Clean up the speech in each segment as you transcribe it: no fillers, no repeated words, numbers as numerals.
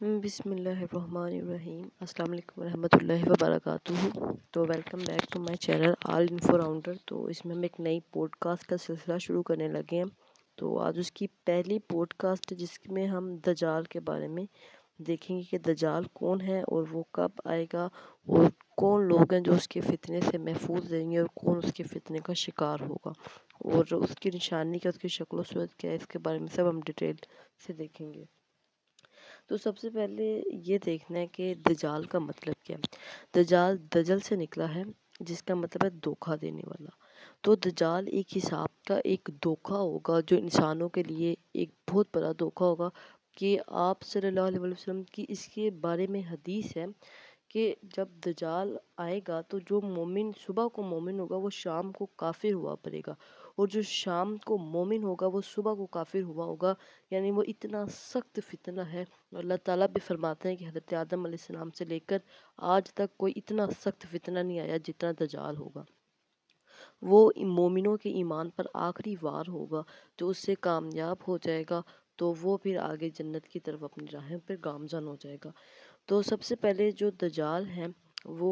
بسم اللہ الرحمن الرحیم۔ السلام علیکم ورحمۃ اللہ وبرکاتہ۔ تو welcome back to my channel all info rounder. تو اس میں ہم ایک نئی پوڈ کاسٹ کا سلسلہ شروع کرنے لگے ہیں۔ تو آج اس کی پہلی پوڈ کاسٹ جس میں ہم دجال کے بارے میں دیکھیں گے کہ دجال کون ہے اور وہ کب آئے گا، اور کون لوگ ہیں جو اس کے فتنے سے محفوظ رہیں گے اور کون اس کے فتنے کا شکار ہوگا، اور اس کی نشانی کیا، اس کی شکل و صورت کیا ہے، اس کے بارے میں سب ہم ڈیٹیل سے دیکھیں گے۔ تو سب سے پہلے یہ دیکھنا ہے کہ دجال کا مطلب کیا ہے۔ دجال دجل سے نکلا ہے، جس کا مطلب ہے دھوکہ دینے والا۔ تو دجال ایک حساب کا ایک دھوکہ ہوگا جو انسانوں کے لیے ایک بہت بڑا دھوکہ ہوگا، کہ آپ صلی اللہ علیہ وسلم کی اس کے بارے میں حدیث ہے کہ جب دجال آئے گا تو جو مومن صبح کو مومن ہوگا وہ شام کو کافر ہوا پڑے گا، اور جو شام کو مومن ہوگا وہ صبح کو کافر ہوا ہوگا۔ یعنی وہ اتنا سخت فتنہ ہے۔ اللہ تعالیٰ بھی فرماتے ہیں کہ حضرت آدم علیہ السلام سے لے کر آج تک کوئی اتنا سخت فتنہ نہیں آیا جتنا دجال ہوگا۔ وہ مومنوں کے ایمان پر آخری وار ہوگا، جو اس سے کامیاب ہو جائے گا تو وہ پھر آگے جنت کی طرف اپنی راہیں پر گامزن ہو جائے گا۔ تو سب سے پہلے جو دجال ہے وہ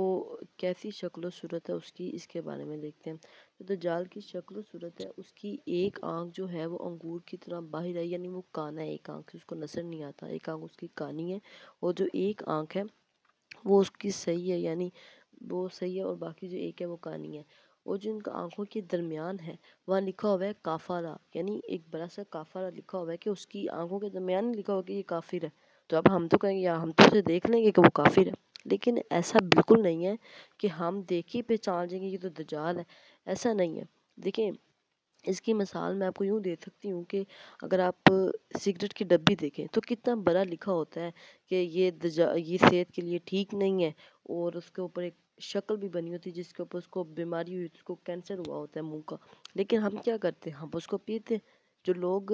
کیسی شکل و صورت ہے اس کے بارے میں دیکھتے ہیں۔ تو دجال کی شکل و صورت ہے، اس کی ایک آنکھ جو ہے وہ انگور کی طرح باہر ہے، یعنی وہ کانا ہے، ایک آنکھ سے اس کو نظر نہیں آتا، ایک آنکھ اس کی کانی ہے، اور جو ایک آنکھ ہے وہ اس کی صحیح ہے، یعنی وہ صحیح ہے، اور باقی جو ایک ہے وہ کانی ہے۔ اور جو ان کا آنکھوں کے درمیان ہے وہاں لکھا ہوا ہے کافرہ، یعنی ایک بڑا سا کافرہ لکھا ہوا ہے، کہ اس کی آنکھوں کے درمیان لکھا ہوا ہے کہ یہ کافر ہے۔ تو اب ہم تو کہیں گے یا ہم تو اسے دیکھ لیں گے کہ وہ کافر ہے، لیکن ایسا بالکل نہیں ہے کہ ہم دیکھ ہی پہچان جائیں گے یہ تو دجال ہے، ایسا نہیں ہے۔ دیکھیں، اس کی مثال میں آپ کو یوں دے سکتی ہوں کہ اگر آپ سگریٹ کی ڈبی دیکھیں تو کتنا بڑا لکھا ہوتا ہے کہ یہ صحت کے لیے ٹھیک نہیں ہے، اور اس کے اوپر ایک شکل بھی بنی ہوتی ہے جس کے اوپر اس کو بیماری ہوئی، اس کو کینسر ہوا ہوتا ہے منہ کا، لیکن ہم کیا کرتے ہیں، ہم اس کو پیتے ہیں۔ جو لوگ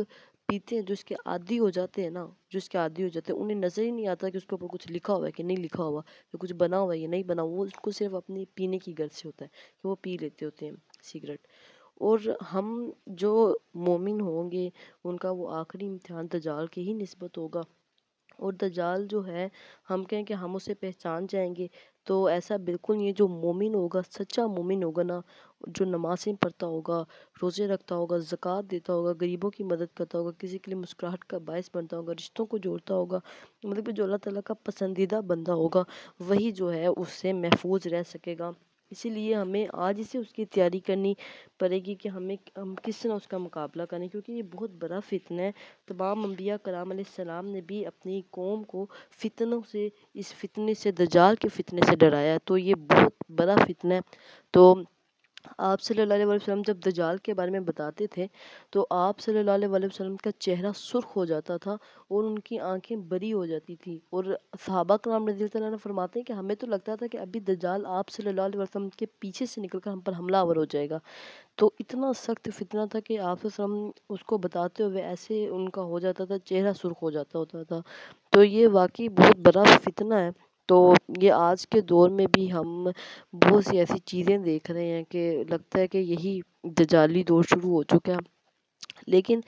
پیتے ہیں، جو اس کے عادی ہو جاتے ہیں نا، جو اس کے عادی ہو جاتے ہیں، انہیں نظر ہی نہیں آتا کہ اس کے اوپر کچھ لکھا ہوا ہے کہ نہیں لکھا ہوا، کہ کچھ بنا ہوا ہے یا نہیں بنا ہوا، وہ اس کو صرف اپنی پینے کی غرض سے ہوتا ہے کہ وہ پی لیتے ہوتے ہیں سگریٹ۔ اور ہم جو مومن ہوں گے ان کا وہ آخری امتحان دجال کی ہی نسبت ہوگا، اور دجال جو ہے ہم کہیں کہ ہم اسے پہچان جائیں گے، تو ایسا بالکل نہیں ہے۔ جو مومن ہوگا، سچا مومن ہوگا نا، جو نمازیں پڑھتا ہوگا، روزے رکھتا ہوگا، زکوٰۃ دیتا ہوگا، غریبوں کی مدد کرتا ہوگا، کسی کے لیے مسکراہٹ کا باعث بنتا ہوگا، رشتوں کو جوڑتا ہوگا، مطلب کہ جو اللہ تعالیٰ کا پسندیدہ بندہ ہوگا وہی جو ہے اس سے محفوظ رہ سکے گا۔ اسی لیے ہمیں آج ہی سے اس کی تیاری کرنی پڑے گی کہ ہم کس طرح اس کا مقابلہ کریں، کیونکہ یہ بہت بڑا فتنہ ہے۔ تمام انبیاء کرام علیہ السلام نے بھی اپنی قوم کو فتنوں سے، اس فتنے سے، دجال کے فتنے سے ڈرایا ہے، تو یہ بہت بڑا فتنہ ہے۔ تو آپ صلی اللہ علیہ وسلم جب دجال کے بارے میں بتاتے تھے تو آپ صلی اللہ علیہ وسلم کا چہرہ سرخ ہو جاتا تھا اور ان کی آنکھیں بری ہو جاتی تھی، اور صحابہ کرام رضی اللہ عنہ فرماتے ہیں کہ ہمیں تو لگتا تھا کہ ابھی دجال آپ صلی اللہ علیہ وسلم کے پیچھے سے نکل کر ہم پر حملہ آور ہو جائے گا۔ تو اتنا سخت فتنہ تھا کہ آپ صلی اللہ علیہ وسلم اس کو بتاتے ہوئے ایسے ان کا ہو جاتا تھا، چہرہ سرخ ہو جاتا ہوتا تھا۔ تو یہ واقعی بہت بڑا فتنہ ہے۔ تو یہ آج کے دور میں بھی ہم بہت سی ایسی چیزیں دیکھ رہے ہیں کہ لگتا ہے کہ یہی دجالی دور شروع ہو چکا ہے۔ لیکن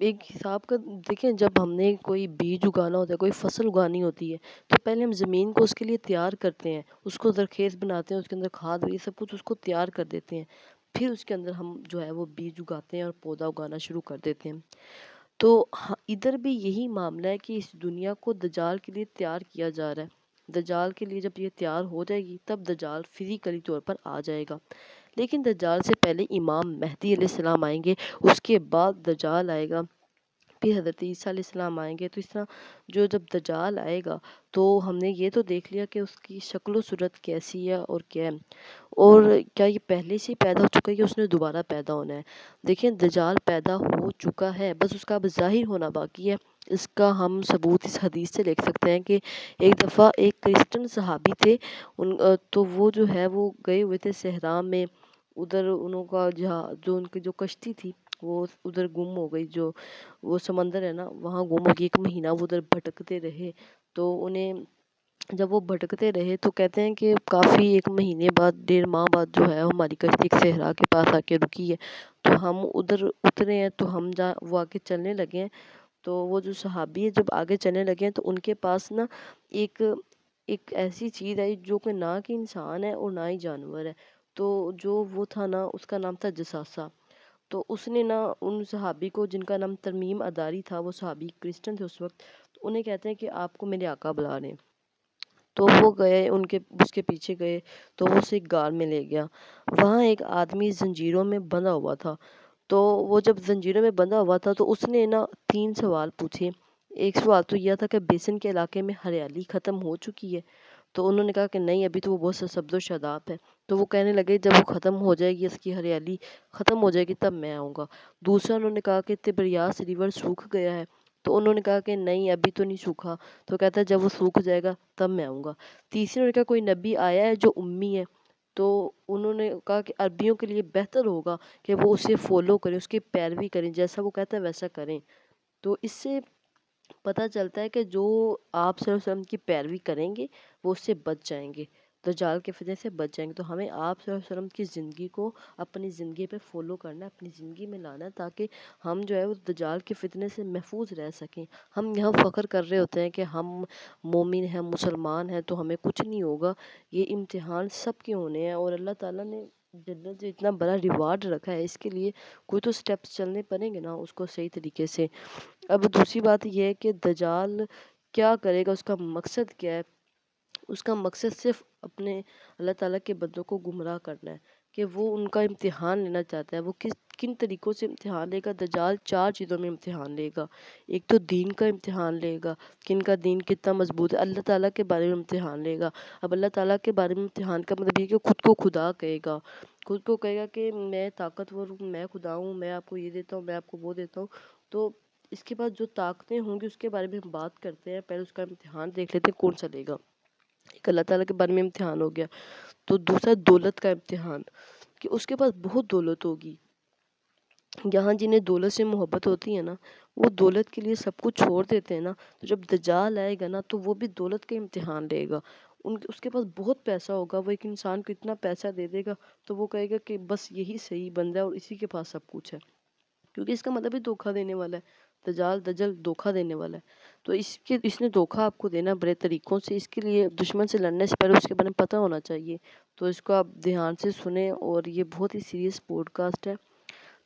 ایک حساب کا دیکھیں، جب ہم نے کوئی بیج اگانا ہوتا ہے، کوئی فصل اگانی ہوتی ہے، تو پہلے ہم زمین کو اس کے لیے تیار کرتے ہیں، اس کو زرخیز بناتے ہیں، اس کے اندر کھاد یہ سب کچھ اس کو تیار کر دیتے ہیں، پھر اس کے اندر ہم جو ہے وہ بیج اگاتے ہیں اور پودا اگانا شروع کر دیتے ہیں۔ تو ادھر بھی یہی معاملہ ہے کہ اس دنیا کو دجال کے لیے تیار کیا جا رہا ہے۔ دجال کے لیے جب یہ تیار ہو جائے گی تب دجال فزیکلی طور پر آ جائے گا، لیکن دجال سے پہلے امام مہدی علیہ السلام آئیں گے، اس کے بعد دجال آئے گا، پھر حضرت عیسیٰ علیہ السلام آئیں گے۔ تو اس طرح جب دجال آئے گا تو ہم نے یہ تو دیکھ لیا کہ اس کی شکل و صورت کیسی ہے اور کیا ہے، اور کیا یہ پہلے سے پیدا ہو چکا ہے یا اس نے دوبارہ پیدا ہونا ہے۔ دیکھیں، دجال پیدا ہو چکا ہے، بس اس کا اب ظاہر ہونا باقی ہے۔ اس کا ہم ثبوت اس حدیث سے لکھ سکتے ہیں کہ ایک دفعہ ایک کرسچن صحابی تھے، تو وہ جو ہے وہ گئے ہوئے تھے صحرا میں، ادھر انہوں کا جو ان کی جو کشتی تھی وہ ادھر گم ہو گئی، جو وہ سمندر ہے نا وہاں گم ہو گئی، ایک مہینہ وہ ادھر بھٹکتے رہے۔ تو انہیں جب وہ بھٹکتے رہے تو کہتے ہیں کہ کافی ایک مہینے بعد، 1.5 ماہ بعد جو ہے ہماری کشتی ایک صحرا کے پاس آ کے رکی ہے، تو ہم ادھر اترے ہیں، تو ہم وہ آ کے چلنے لگے ہیں، تو وہ جو صحابی ہے جب آگے چلنے لگے ہیں تو ان کے پاس نا ایک ایک ایسی چیز ہے جو کہ نہ کہ انسان ہے اور نہ ہی جانور ہے. تو جو وہ تھا نا اس کا نام تھا جساسا. تو اس نے نا ان صحابی کو جن کا نام ترمیم اداری تھا، وہ صحابی کرسچن تھے اس وقت، تو انہیں کہتے ہیں کہ آپ کو میرے آقا بلا رہے ہیں. تو وہ گئے اس کے پیچھے گئے تو وہ اسے ایک غار میں لے گیا. وہاں ایک آدمی زنجیروں میں بندھا ہوا تھا. تو وہ جب زنجیروں میں بندھا ہوا تھا تو اس نے نا 3 سوال پوچھے. ایک سوال تو یہ تھا کہ بیسن کے علاقے میں ہریالی ختم ہو چکی ہے. تو انہوں نے کہا کہ نہیں، ابھی تو وہ بہت سبز و شاداب ہے. تو وہ کہنے لگے جب وہ ختم ہو جائے گی، اس کی ہریالی ختم ہو جائے گی تب میں آؤں گا. دوسرا انہوں نے کہا کہ تبریاس ریور سوکھ گیا ہے. تو انہوں نے کہا کہ نہیں، ابھی تو نہیں سوکھا. تو کہتا ہے جب وہ سوکھ جائے گا تب میں آؤں گا. تیسرے نے کہا کوئی نبی آیا ہے جو امی ہے. تو انہوں نے کہا کہ عربیوں کے لیے بہتر ہوگا کہ وہ اسے فالو کریں، اس کی پیروی کریں، جیسا وہ کہتا ہے ویسا کریں. تو اس سے پتہ چلتا ہے کہ جو آپ صلی اللہ علیہ وسلم کی پیروی کریں گے وہ اس سے بچ جائیں گے، دجال کے فتنے سے بچ جائیں گے. تو ہمیں آپ صلی اللہ علیہ وسلم کی زندگی کو اپنی زندگی پہ فالو کرنا ہے، اپنی زندگی میں لانا ہے، تاکہ ہم جو ہے وہ دجال کے فتنے سے محفوظ رہ سکیں. ہم یہاں فخر کر رہے ہوتے ہیں کہ ہم مومن ہیں، مسلمان ہیں، تو ہمیں کچھ نہیں ہوگا. یہ امتحان سب کے ہونے ہیں، اور اللہ تعالیٰ نے جنت سے اتنا بڑا ریوارڈ رکھا ہے، اس کے لیے کوئی تو سٹیپس چلنے پڑیں گے نا اس کو صحیح طریقے سے. اب دوسری بات یہ ہے کہ دجال کیا کرے گا، اس کا مقصد کیا ہے. اس کا مقصد صرف اپنے اللہ تعالیٰ کے بندوں کو گمراہ کرنا ہے، کہ وہ ان کا امتحان لینا چاہتا ہے. وہ کن طریقوں سے امتحان لے گا. دجال 4 چیزوں میں امتحان لے گا. ایک تو دین کا امتحان لے گا کہ ان کا دین کتنا مضبوط ہے. اللہ تعالیٰ کے بارے میں امتحان لے گا. اب اللہ تعالیٰ کے بارے میں امتحان کا مطلب یہ کہ خود کو خدا کہے گا، خود کو کہے گا کہ میں طاقتور ہوں، میں خدا ہوں، میں آپ کو یہ دیتا ہوں، میں آپ کو وہ دیتا ہوں. تو اس کے بعد جو طاقتیں ہوں گی اس کے بارے میں ہم بات کرتے ہیں. پہلے اس کا امتحان دیکھ لیتے ہیں کون سا لے گا. ایک اللہ تعالیٰ کے بارے میں امتحان ہو گیا. تو دوسرا دولت کا امتحان، کہ اس کے پاس بہت دولت ہوگی. یہاں جنہیں دولت سے محبت ہوتی ہے نا، وہ دولت کے لیے سب کچھ چھوڑ دیتے ہیں نا. تو جب دجال آئے گا نا تو وہ بھی دولت کے امتحان لے گا. اس کے پاس بہت پیسہ ہوگا. وہ ایک انسان کو اتنا پیسہ دے دے گا تو وہ کہے گا کہ بس یہی صحیح بندہ ہے اور اسی کے پاس سب کچھ ہے، کیونکہ اس کا مطلب ہی دھوکہ دینے والا ہے. دجل دھوکہ دینے والا ہے. تو اس نے دھوکہ آپ کو دینا بڑے طریقوں سے. اس کے لیے دشمن سے لڑنے سے پہلے اس کے بارے میں پتہ ہونا چاہیے. تو اس کو آپ دھیان سے سنیں، اور یہ بہت ہی سیریس پوڈ کاسٹ ہے.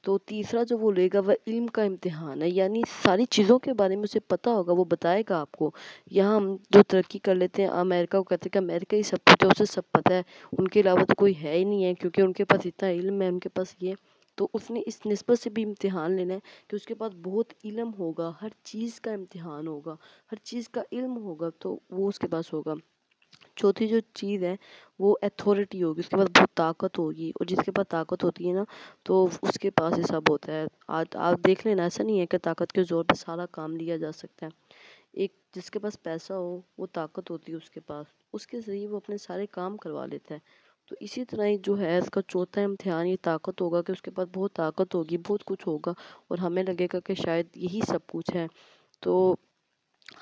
تو تیسرا جو وہ لے گا وہ علم کا امتحان ہے، یعنی ساری چیزوں کے بارے میں اسے پتہ ہوگا، وہ بتائے گا آپ کو. یہاں ہم جو ترقی کر لیتے ہیں، امریکہ کو کہتے ہیں کہ امریکہ ہی سب کچھ ہے، اسے سب پتہ ہے، ان کے علاوہ تو کوئی ہے ہی نہیں ہے، کیونکہ ان کے پاس اتنا علم ہے، ان کے پاس یہ. تو اس نے اس نسبت سے بھی امتحان لینا ہے کہ اس کے پاس بہت علم ہوگا، ہر چیز کا امتحان ہوگا، ہر چیز کا علم ہوگا، تو وہ اس کے پاس ہوگا. چوتھی جو چیز ہے وہ ایتھورٹی ہوگی، اس کے پاس بہت طاقت ہوگی. اور جس کے پاس طاقت ہوتی ہے نا تو اس کے پاس یہ سب ہوتا ہے. آج آپ دیکھ لینا، ایسا نہیں ہے کہ طاقت کے زور پہ سارا کام لیا جا سکتا ہے. ایک جس کے پاس پیسہ ہو، وہ طاقت ہوتی ہے اس کے پاس، اس کے ذریعے وہ اپنے سارے کام کروا لیتا ہے. تو اسی طرح ہی جو ہے اس کا چوتھا امتحان یہ طاقت ہوگا، کہ اس کے پاس بہت طاقت ہوگی، بہت کچھ ہوگا، اور ہمیں لگے گا کہ شاید یہی سب کچھ ہے. تو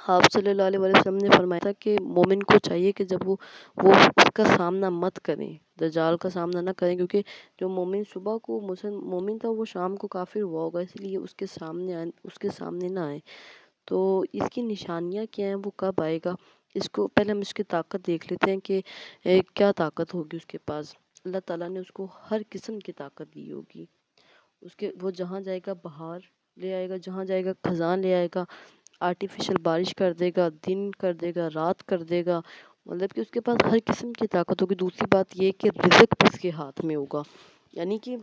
آپ صلی اللہ علیہ وسلم نے فرمایا تھا کہ مومن کو چاہیے کہ جب وہ اس کا سامنا مت کریں، دجال کا سامنا نہ کریں، کیونکہ جو مومن صبح کو مومن تھا وہ شام کو کافر ہوا ہوگا، اس لیے اس کے سامنے نہ آئے. تو اس کی نشانیاں کیا ہیں، وہ کب آئے گا. اس کو پہلے ہم اس کی طاقت دیکھ لیتے ہیں کہ کیا طاقت ہوگی اس کے پاس. اللہ تعالیٰ نے اس کو ہر قسم کی طاقت دی ہوگی. وہ جہاں جائے گا بہار لے آئے گا، جہاں جائے گا خزاں لے آئے گا، آرٹیفیشل بارش کر دے گا، دن کر دے گا، رات کر دے گا. مطلب کہ اس کے پاس ہر قسم کی طاقت ہوگی. دوسری بات یہ کہ رزق بھی اس کے ہاتھ میں ہوگا، یعنی کہ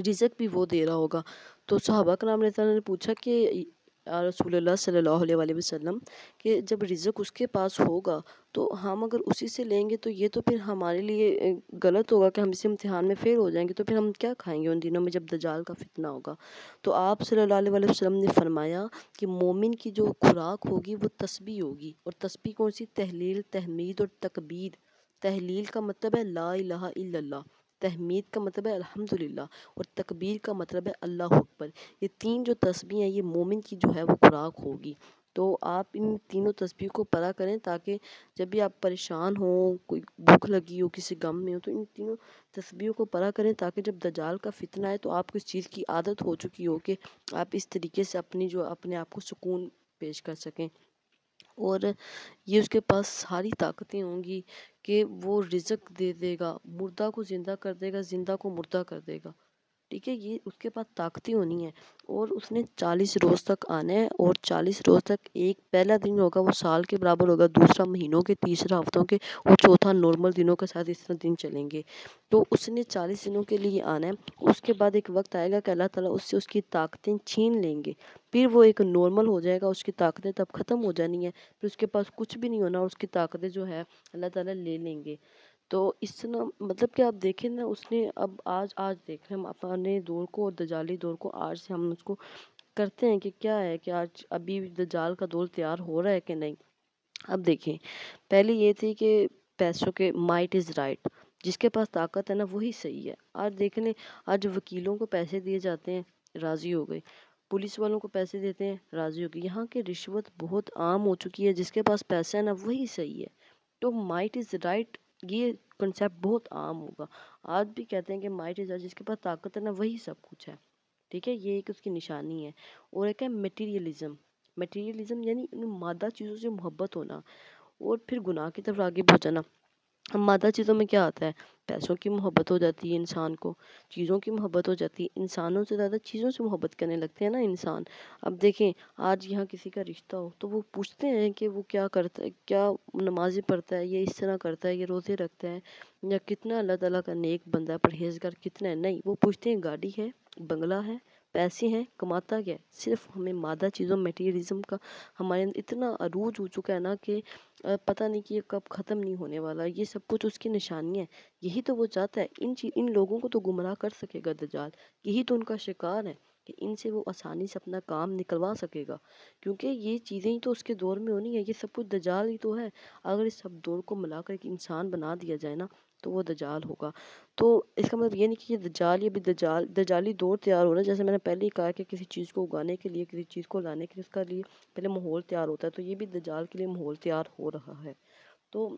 رزق بھی وہ دے رہا ہوگا. تو صحابہ کرام رضی اللہ عنہ نے پوچھا کہ یا رسول اللہ صلی اللہ علیہ وآلہ وسلم، کہ جب رزق اس کے پاس ہوگا تو ہم اگر اسی سے لیں گے تو یہ تو پھر ہمارے لیے غلط ہوگا کہ ہم اس امتحان میں فیل ہو جائیں گے. تو پھر ہم کیا کھائیں گے ان دنوں میں جب دجال کا فتنہ ہوگا. تو آپ صلی اللہ علیہ وآلہ وسلم نے فرمایا کہ مومن کی جو خوراک ہوگی وہ تسبیح ہوگی. اور تسبیح کون سی؟ تحلیل، تحمید اور تکبیر. تحلیل کا مطلب ہے لا الہ الا اللہ، تحمید کا مطلب ہے الحمدللہ، اور تکبیر کا مطلب ہے اللہ اکبر. یہ 3 جو تسبیح ہیں یہ مومن کی جو ہے وہ خوراک ہوگی. تو آپ ان تینوں تسبیح کو پڑھا کریں تاکہ جب بھی آپ پریشان ہوں، کوئی بھوک لگی ہو، کسی غم میں ہو، تو ان تینوں تسبیحوں کو پڑھا کریں تاکہ جب دجال کا فتنہ ہے تو آپ کو اس چیز کی عادت ہو چکی ہو کہ آپ اس طریقے سے اپنے آپ کو سکون پیش کر سکیں۔ اور یہ اس کے پاس ساری طاقتیں ہوں گی کہ وہ رزق دے دے گا، مردہ کو زندہ کر دے گا، زندہ کو مردہ کر دے گا، ٹھیک ہے، یہ اس کے پاس طاقتیں ہونی ہیں۔ اور اس نے 40 روز تک آنا ہے، اور 40 روز تک ایک پہلا دن ہوگا وہ سال کے برابر ہوگا، دوسرا مہینوں کے، تیسرا ہفتوں کے، اور چوتھا نارمل دنوں کے ساتھ اس طرح دن چلیں گے۔ تو اس نے 40 دنوں کے لیے آنا ہے، اس کے بعد ایک وقت آئے گا کہ اللہ تعالیٰ اس سے اس کی طاقتیں چھین لیں گے، پھر وہ ایک نارمل ہو جائے گا، اس کی طاقتیں تب ختم ہو جانی ہے، پھر اس کے پاس کچھ بھی نہیں ہونا، اور اس کی طاقتیں جو ہے اللہ تعالیٰ لے لیں گے۔ تو اس طرح مطلب کہ آپ دیکھیں نا، اس نے اب آج دیکھ رہے ہیں ہم اپنے دور کو اور دجالی دور کو، آج سے ہم اس کو کرتے ہیں کہ کیا ہے کہ آج ابھی دجال کا دور تیار ہو رہا ہے کہ نہیں۔ اب دیکھیں، پہلے یہ تھی کہ پیسوں کے مائٹ از رائٹ، جس کے پاس طاقت ہے نا وہی صحیح ہے۔ آج دیکھ لیں، آج وکیلوں کو پیسے دیے جاتے ہیں، راضی ہو گئے، پولیس والوں کو پیسے دیتے ہیں، راضی ہو گئے۔ یہاں کی رشوت بہت عام ہو چکی ہے، جس کے پاس پیسہ ہے نا وہی صحیح ہے۔ تو مائٹ از رائٹ، یہ کنسیپٹ بہت عام ہوگا۔ آج بھی کہتے ہیں کہ مائٹ از رائٹ، جس کے پاس طاقت ہے نا وہی سب کچھ ہے، ٹھیک ہے، یہ ایک اس کی نشانی ہے۔ اور ایک ہے میٹیریلزم، میٹیریلزم یعنی مادہ چیزوں سے محبت ہونا، اور پھر گناہ کی طرف آگے بڑھ جانا۔ مادہ چیزوں میں کیا آتا ہے؟ پیسوں کی محبت ہو جاتی ہے انسان کو، چیزوں کی محبت ہو جاتی ہے، انسانوں سے زیادہ چیزوں سے محبت کرنے لگتے ہیں نا انسان۔ اب دیکھیں، آج یہاں کسی کا رشتہ ہو تو وہ پوچھتے ہیں کہ وہ کیا کرتا ہے، کیا نمازیں پڑھتا ہے، یہ اس طرح کرتا ہے، یہ روزے رکھتا ہے، یا کتنا اللہ تعالیٰ کا نیک بندہ ہے، پرہیزگار کتنا ہے۔ نہیں، وہ پوچھتے ہیں گاڑی ہے، بنگلہ ہے، پیسے ہیں، کماتا کیا ہے۔ صرف ہمیں مادہ چیزوں، میٹیریلزم کا ہمارے اندر اتنا عروج ہو چکا ہے نا کہ پتہ نہیں کہ یہ کب ختم نہیں ہونے والا۔ یہ سب کچھ اس کی نشانی ہے، یہی تو وہ چاہتا ہے۔ ان لوگوں کو تو گمراہ کر سکے گا دجال، یہی تو ان کا شکار ہے کہ ان سے وہ آسانی سے اپنا کام نکلوا سکے گا، کیونکہ یہ چیزیں ہی تو اس کے دور میں ہونی ہے، یہ سب کچھ دجال ہی تو ہے۔ اگر اس سب دور کو ملا کر ایک انسان بنا دیا جائے نا تو وہ دجال ہوگا۔ تو اس کا مطلب یہ نہیں کہ یہ دجال، یہ بھی دجالی دور تیار ہو رہا ہے۔ جیسے میں نے پہلے ہی کہا کہ کسی چیز کو اگانے کے لیے، کسی چیز کو لانے کے لیے، اس کا لیے پہلے ماحول تیار ہوتا ہے، تو یہ بھی دجال کے لیے ماحول تیار ہو رہا ہے۔ تو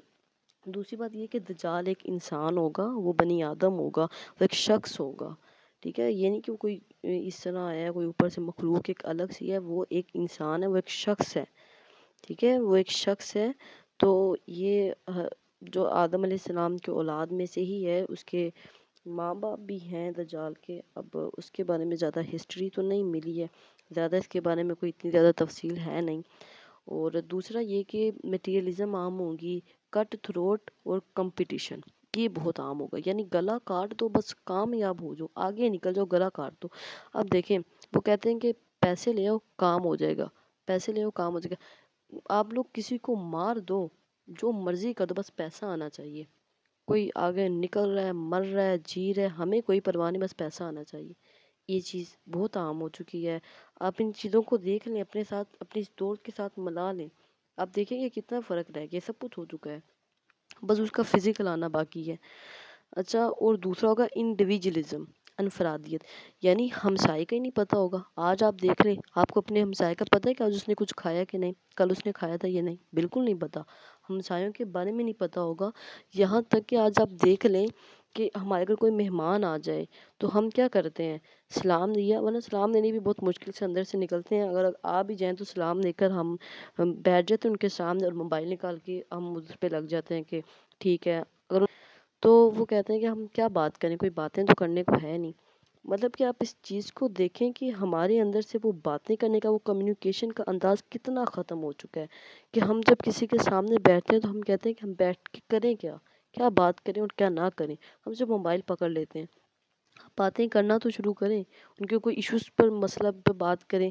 دوسری بات یہ کہ دجال ایک انسان ہوگا، وہ بنی آدم ہوگا، وہ ایک شخص ہوگا، ٹھیک ہے، یہ نہیں کہ وہ کوئی اس طرح آیا ہے، کوئی اوپر سے مخلوق ایک الگ سی ہے، وہ ایک انسان ہے، وہ ایک شخص ہے، ٹھیک ہے، وہ ایک شخص ہے۔ تو یہ جو آدم علیہ السلام کے اولاد میں سے ہی ہے، اس کے ماں باپ بھی ہیں دجال کے۔ اب اس کے بارے میں زیادہ ہسٹری تو نہیں ملی ہے، زیادہ اس کے بارے میں کوئی اتنی زیادہ تفصیل ہے نہیں۔ اور دوسرا یہ کہ میٹیریلزم عام ہوگی، کٹ تھروٹ اور کمپٹیشن، یہ بہت عام ہوگا، یعنی گلا کاٹ دو، بس کامیاب ہو جاؤ، آگے نکل جاؤ، گلا کاٹ دو۔ اب دیکھیں، وہ کہتے ہیں کہ پیسے لے آؤ کام ہو جائے گا، پیسے لے آؤ کام ہو جائے گا۔ آپ لوگ کسی کو مار دو، جو مرضی کر دو، بس پیسہ آنا چاہیے۔ کوئی آگے نکل رہا ہے، مر رہا ہے، جی رہا ہے، ہمیں کوئی پرواہ نہیں، بس پیسہ آنا چاہیے۔ یہ چیز بہت عام ہو چکی ہے۔ آپ ان چیزوں کو دیکھ لیں، اپنے ساتھ، اپنی اس دور کے ساتھ ملا لیں، آپ دیکھیں گے کتنا فرق رہ گیا، سب کچھ ہو چکا ہے، بس اس کا فزیکل آنا باقی ہے۔ اچھا، اور دوسرا ہوگا انڈیویجولزم، انفرادیت، یعنی ہمسائے کا ہی نہیں پتہ ہوگا۔ آج آپ دیکھ لیں، آپ کو اپنے ہمسائے کا پتہ ہے کہ آج اس نے کچھ کھایا کہ نہیں، کل اس نے کھایا تھا یا نہیں، بالکل نہیں پتہ، ہمسایوں کے بارے میں نہیں پتہ ہوگا۔ یہاں تک کہ آج آپ دیکھ لیں کہ ہمارے گھر کوئی مہمان آ جائے تو ہم کیا کرتے ہیں، سلام دیا، ورنہ سلام دینے بھی بہت مشکل سے اندر سے نکلتے ہیں، اگر آ بھی جائیں تو سلام دے کر ہم بیٹھ جاتے ہیں ان کے سامنے، اور موبائل نکال کے ہم اس پہ لگ جاتے ہیں کہ ٹھیک ہے۔ اگر تو وہ کہتے ہیں کہ ہم کیا بات کریں، کوئی باتیں تو کرنے کو ہے نہیں۔ مطلب کہ آپ اس چیز کو دیکھیں کہ ہمارے اندر سے وہ باتیں کرنے کا، وہ کمیونیکیشن کا انداز کتنا ختم ہو چکا ہے کہ ہم جب کسی کے سامنے بیٹھتے ہیں تو ہم کہتے ہیں کہ ہم بیٹھ کے کریں کیا، کیا بات کریں اور کیا نہ کریں، ہم جب موبائل پکڑ لیتے ہیں۔ باتیں کرنا تو شروع کریں، ان کے کوئی ایشوز پر، مسئلہ پہ بات کریں،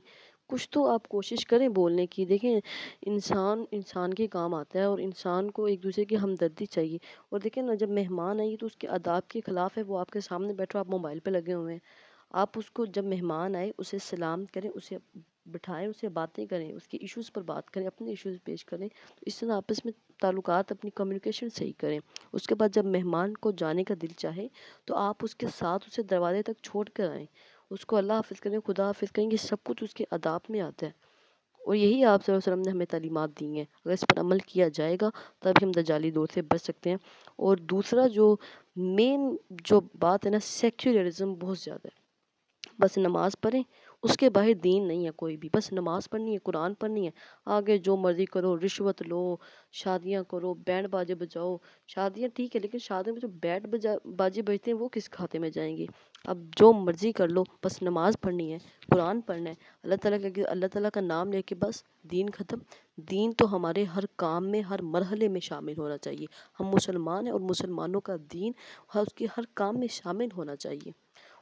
کچھ تو آپ کوشش کریں بولنے کی۔ دیکھیں، انسان کے کام آتا ہے، اور انسان کو ایک دوسرے کی ہمدردی چاہیے۔ اور دیکھیں نا، جب مہمان آئیے تو اس کے آداب کے خلاف ہے وہ آپ کے سامنے بیٹھو، آپ موبائل پہ لگے ہوئے ہیں۔ آپ اس کو، جب مہمان آئے اسے سلام کریں، اسے بٹھائیں، اسے باتیں کریں، اس کے ایشوز پر بات کریں، اپنے ایشوز پیش کریں، تو اس طرح آپس میں تعلقات، اپنی کمیونیکیشن صحیح کریں۔ اس کے بعد جب مہمان کو جانے کا دل چاہے تو آپ اس کے ساتھ اسے دروازے تک چھوڑ کر آئیں، اس کو اللہ حافظ کریں، خدا حافظ کریں، یہ سب کچھ اس کے آداب میں آتا ہے۔ اور یہی آپ صلی اللہ علیہ وسلم نے ہمیں تعلیمات دی ہیں، اگر اس پر عمل کیا جائے گا تب ہم دجالی دور سے بچ سکتے ہیں۔ اور دوسرا جو مین جو بات ہے نا، سیکولرزم بہت زیادہ ہے، بس نماز پڑھیں، اس کے باہر دین نہیں ہے کوئی بھی، بس نماز پڑھنی ہے، قرآن پڑھنی ہے، آگے جو مرضی کرو، رشوت لو، شادیاں کرو، بینڈ باجے بجاؤ۔ شادیاں ٹھیک ہے، لیکن شادیوں میں جو بینڈ باجے بجتے ہیں وہ کس کھاتے میں جائیں گے؟ اب جو مرضی کر لو، بس نماز پڑھنی ہے، قرآن پڑھنا ہے، اللہ تعالیٰ کا نام لے کے بس دین ختم۔ دین تو ہمارے ہر کام میں، ہر مرحلے میں شامل ہونا چاہیے۔ ہم مسلمان ہیں اور مسلمانوں کا دین اس کے ہر کام میں شامل ہونا چاہیے۔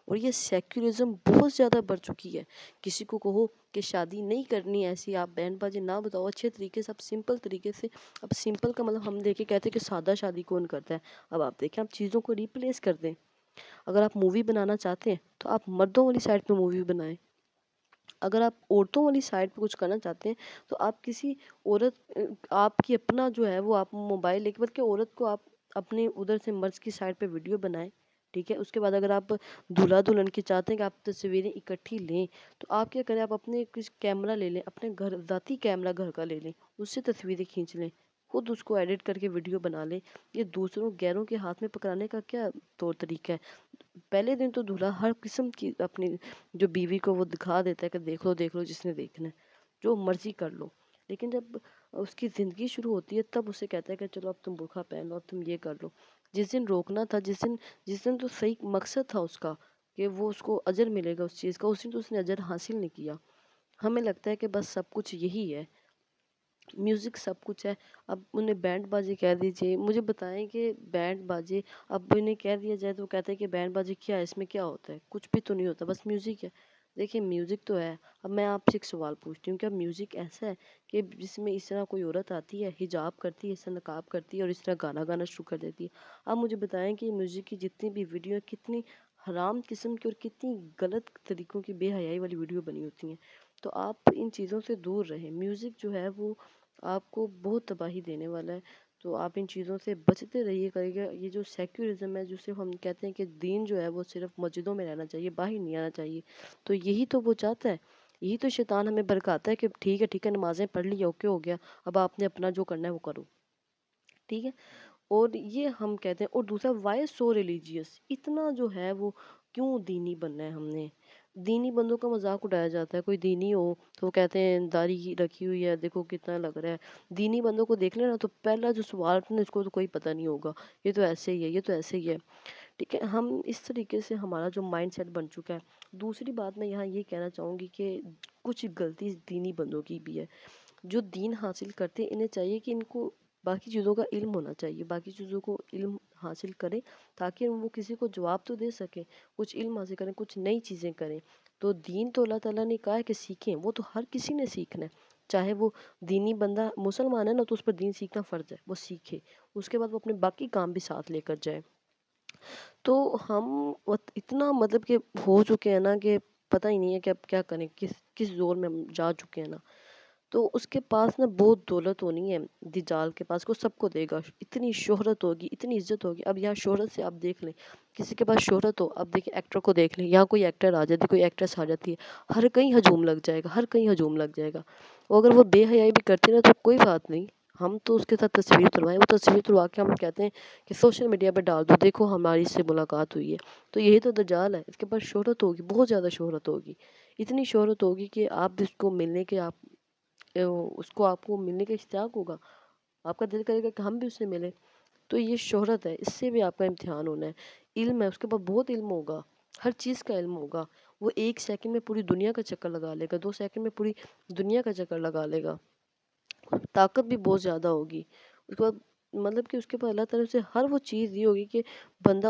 اور یہ سیکولرزم بہت زیادہ بڑھ چکی ہے۔ کسی کو کہو کہ شادی نہیں کرنی ایسی، آپ بینڈ باجے نہ بتاؤ، اچھے طریقے سے، آپ سمپل طریقے سے۔ اب سمپل کا مطلب ہم دیکھے کہتے ہیں کہ سادہ شادی کون کرتا ہے؟ اب آپ دیکھیں، آپ چیزوں کو ریپلیس کر دیں۔ اگر آپ مووی بنانا چاہتے ہیں تو آپ مردوں والی سائڈ پہ مووی بنائیں۔ اگر آپ عورتوں والی سائڈ پہ کچھ کرنا چاہتے ہیں تو آپ کسی عورت، آپ کی اپنا جو ہے وہ آپ موبائل لے کے، بلکہ عورت کو آپ اپنے ادھر سے مرد کی سائڈ پہ ویڈیو بنائیں، ٹھیک ہے۔ اس کے بعد اگر آپ دولہا دلہن کی چاہتے ہیں کہ آپ تصویریں اکٹھی لیں تو آپ کیا کریں، آپ اپنے کچھ کیمرہ لے لیں، اپنے گھر ذاتی کیمرہ گھر کا لے لیں، اس سے تصویریں کھینچ لیں، خود اس کو ایڈٹ کر کے ویڈیو بنا لیں۔ یہ دوسروں غیروں کے ہاتھ میں پکڑانے کا کیا طور طریقہ ہے؟ پہلے دن تو دولہا ہر قسم کی اپنی جو بیوی کو وہ دکھا دیتا ہے کہ دیکھ لو جس نے دیکھنا ہے، جو مرضی کر لو۔ لیکن جب اس کی زندگی شروع ہوتی ہے تب اسے کہتا ہے کہ چلو اب تم برقع پہن لو، اب تم یہ کر لو۔ جس دن روکنا تھا، جس دن تو صحیح مقصد تھا اس کا کہ وہ اس کو اجر ملے گا اس چیز کا، اس دن تو اس نے اجر حاصل نہیں کیا۔ ہمیں لگتا ہے کہ بس سب کچھ یہی ہے، میوزک سب کچھ ہے۔ اب انہیں بینڈ بازی کہہ دیجئے، مجھے بتائیں کہ بینڈ بازی اب انہیں کہہ دیا جائے تو وہ کہتے ہیں کہ بینڈ بازی کیا ہے، اس میں کیا ہوتا ہے؟ کچھ بھی تو نہیں ہوتا، بس میوزک ہے۔ دیکھیں میوزک تو ہے۔ اب میں آپ سے ایک سوال پوچھتی ہوں، کیا میوزک ایسا ہے کہ جس میں اس طرح کوئی عورت آتی ہے، حجاب کرتی ہے، اس طرح نقاب کرتی ہے اور اس طرح گانا گانا شروع کر دیتی ہے؟ آپ مجھے بتائیں کہ میوزک کی جتنی بھی ویڈیو کتنی حرام قسم کی اور کتنی غلط طریقوں کی بے حیائی والی ویڈیو بنی ہوتی ہیں۔ تو آپ ان چیزوں سے دور رہیں۔ میوزک جو ہے وہ آپ کو بہت تباہی دینے والا ہے، تو آپ ان چیزوں سے بچتے رہیے کرے گا۔ یہ جو سیکولرزم ہے، جو صرف ہم کہتے ہیں کہ دین جو ہے وہ صرف مسجدوں میں رہنا چاہیے، باہر نہیں آنا چاہیے، تو یہی تو وہ چاہتا ہے، یہی تو شیطان ہمیں بھڑکاتا ہے کہ ٹھیک ہے نمازیں پڑھ لی، اوکے ہو گیا، اب آپ نے اپنا جو کرنا ہے وہ کرو، ٹھیک ہے۔ اور یہ ہم کہتے ہیں، اور دوسرا وائی سو ریلیجیس، اتنا جو ہے وہ کیوں دینی بننا ہے ہم نے؟ دینی بندوں کا مذاق اڑایا جاتا ہے، کوئی دینی ہو تو وہ کہتے ہیں داڑھی رکھی ہوئی ہے، دیکھو کتنا لگ رہا ہے۔ دینی بندوں کو دیکھ لینا تو پہلا جو سوال اٹھنا، اس کو تو کوئی پتہ نہیں ہوگا، یہ تو ایسے ہی ہے، یہ تو ایسے ہی ہے، ٹھیک ہے۔ ہم اس طریقے سے ہمارا جو مائنڈ سیٹ بن چکا ہے۔ دوسری بات میں یہاں یہ کہنا چاہوں گی کہ کچھ غلطی دینی بندوں کی بھی ہے۔ جو دین حاصل کرتے ہیں، انہیں چاہیے کہ ان کو باقی چیزوں کا علم ہونا چاہیے، باقی چیزوں کو علم حاصل کریں تاکہ وہ کسی کو جواب تو دے سکیں، کچھ علم حاصل کریں، کچھ نئی چیزیں کریں۔ تو دین تو اللہ تعالیٰ نے کہا ہے کہ سیکھیں، وہ تو ہر کسی نے سیکھنا ہے، چاہے وہ دینی بندہ مسلمان ہے نا تو اس پر دین سیکھنا فرض ہے، وہ سیکھے، اس کے بعد وہ اپنے باقی کام بھی ساتھ لے کر جائے۔ تو ہم اتنا مطلب کہ ہو چکے ہیں نا کہ پتہ ہی نہیں ہے کہ اب کیا کریں، کس زور میں ہم جا چکے ہیں نا۔ تو اس کے پاس نا بہت دولت ہونی ہے، دجال کے پاس، کو سب کو دے گا، اتنی شہرت ہوگی، اتنی عزت ہوگی۔ اب یہاں شہرت سے آپ دیکھ لیں، کسی کے پاس شہرت ہو، اب دیکھیں ایکٹر کو دیکھ لیں، یہاں کوئی ایکٹر آ جاتی، کوئی ایکٹریس آ جاتی ہے، ہر کہیں ہجوم لگ جائے گا، ہر کہیں ہجوم لگ جائے گا۔ اور اگر وہ بے حیائی بھی کرتی نا تو کوئی بات نہیں، ہم تو اس کے ساتھ تصویر تلوائیں، وہ تصویر تلوا کے ہم کہتے ہیں کہ سوشل میڈیا پہ ڈال دو، دیکھو ہماری اس سے ملاقات ہوئی ہے۔ تو یہی تو دجال ہے، اس کے پاس شہرت ہوگی، بہت زیادہ شہرت ہوگی، اتنی شہرت ہوگی کہ آپ اس کو ملنے کے آپ کو ملنے کا اشتیاق ہوگا، آپ کا دل کرے گا کہ ہم بھی اس سے ملیں۔ تو یہ شہرت ہے، اس سے بھی آپ کا امتحان ہونا ہے۔ علم ہے، اس کے پاس بہت علم ہوگا، ہر چیز کا علم ہوگا، وہ 1 سیکنڈ میں پوری دنیا کا چکر لگا لے گا، 2 سیکنڈ میں پوری دنیا کا چکر لگا لے گا، طاقت بھی بہت زیادہ ہوگی۔ اس کے بعد مطلب کہ اس کے پاس اللہ تعالیٰ سے ہر وہ چیز یہ ہوگی کہ بندہ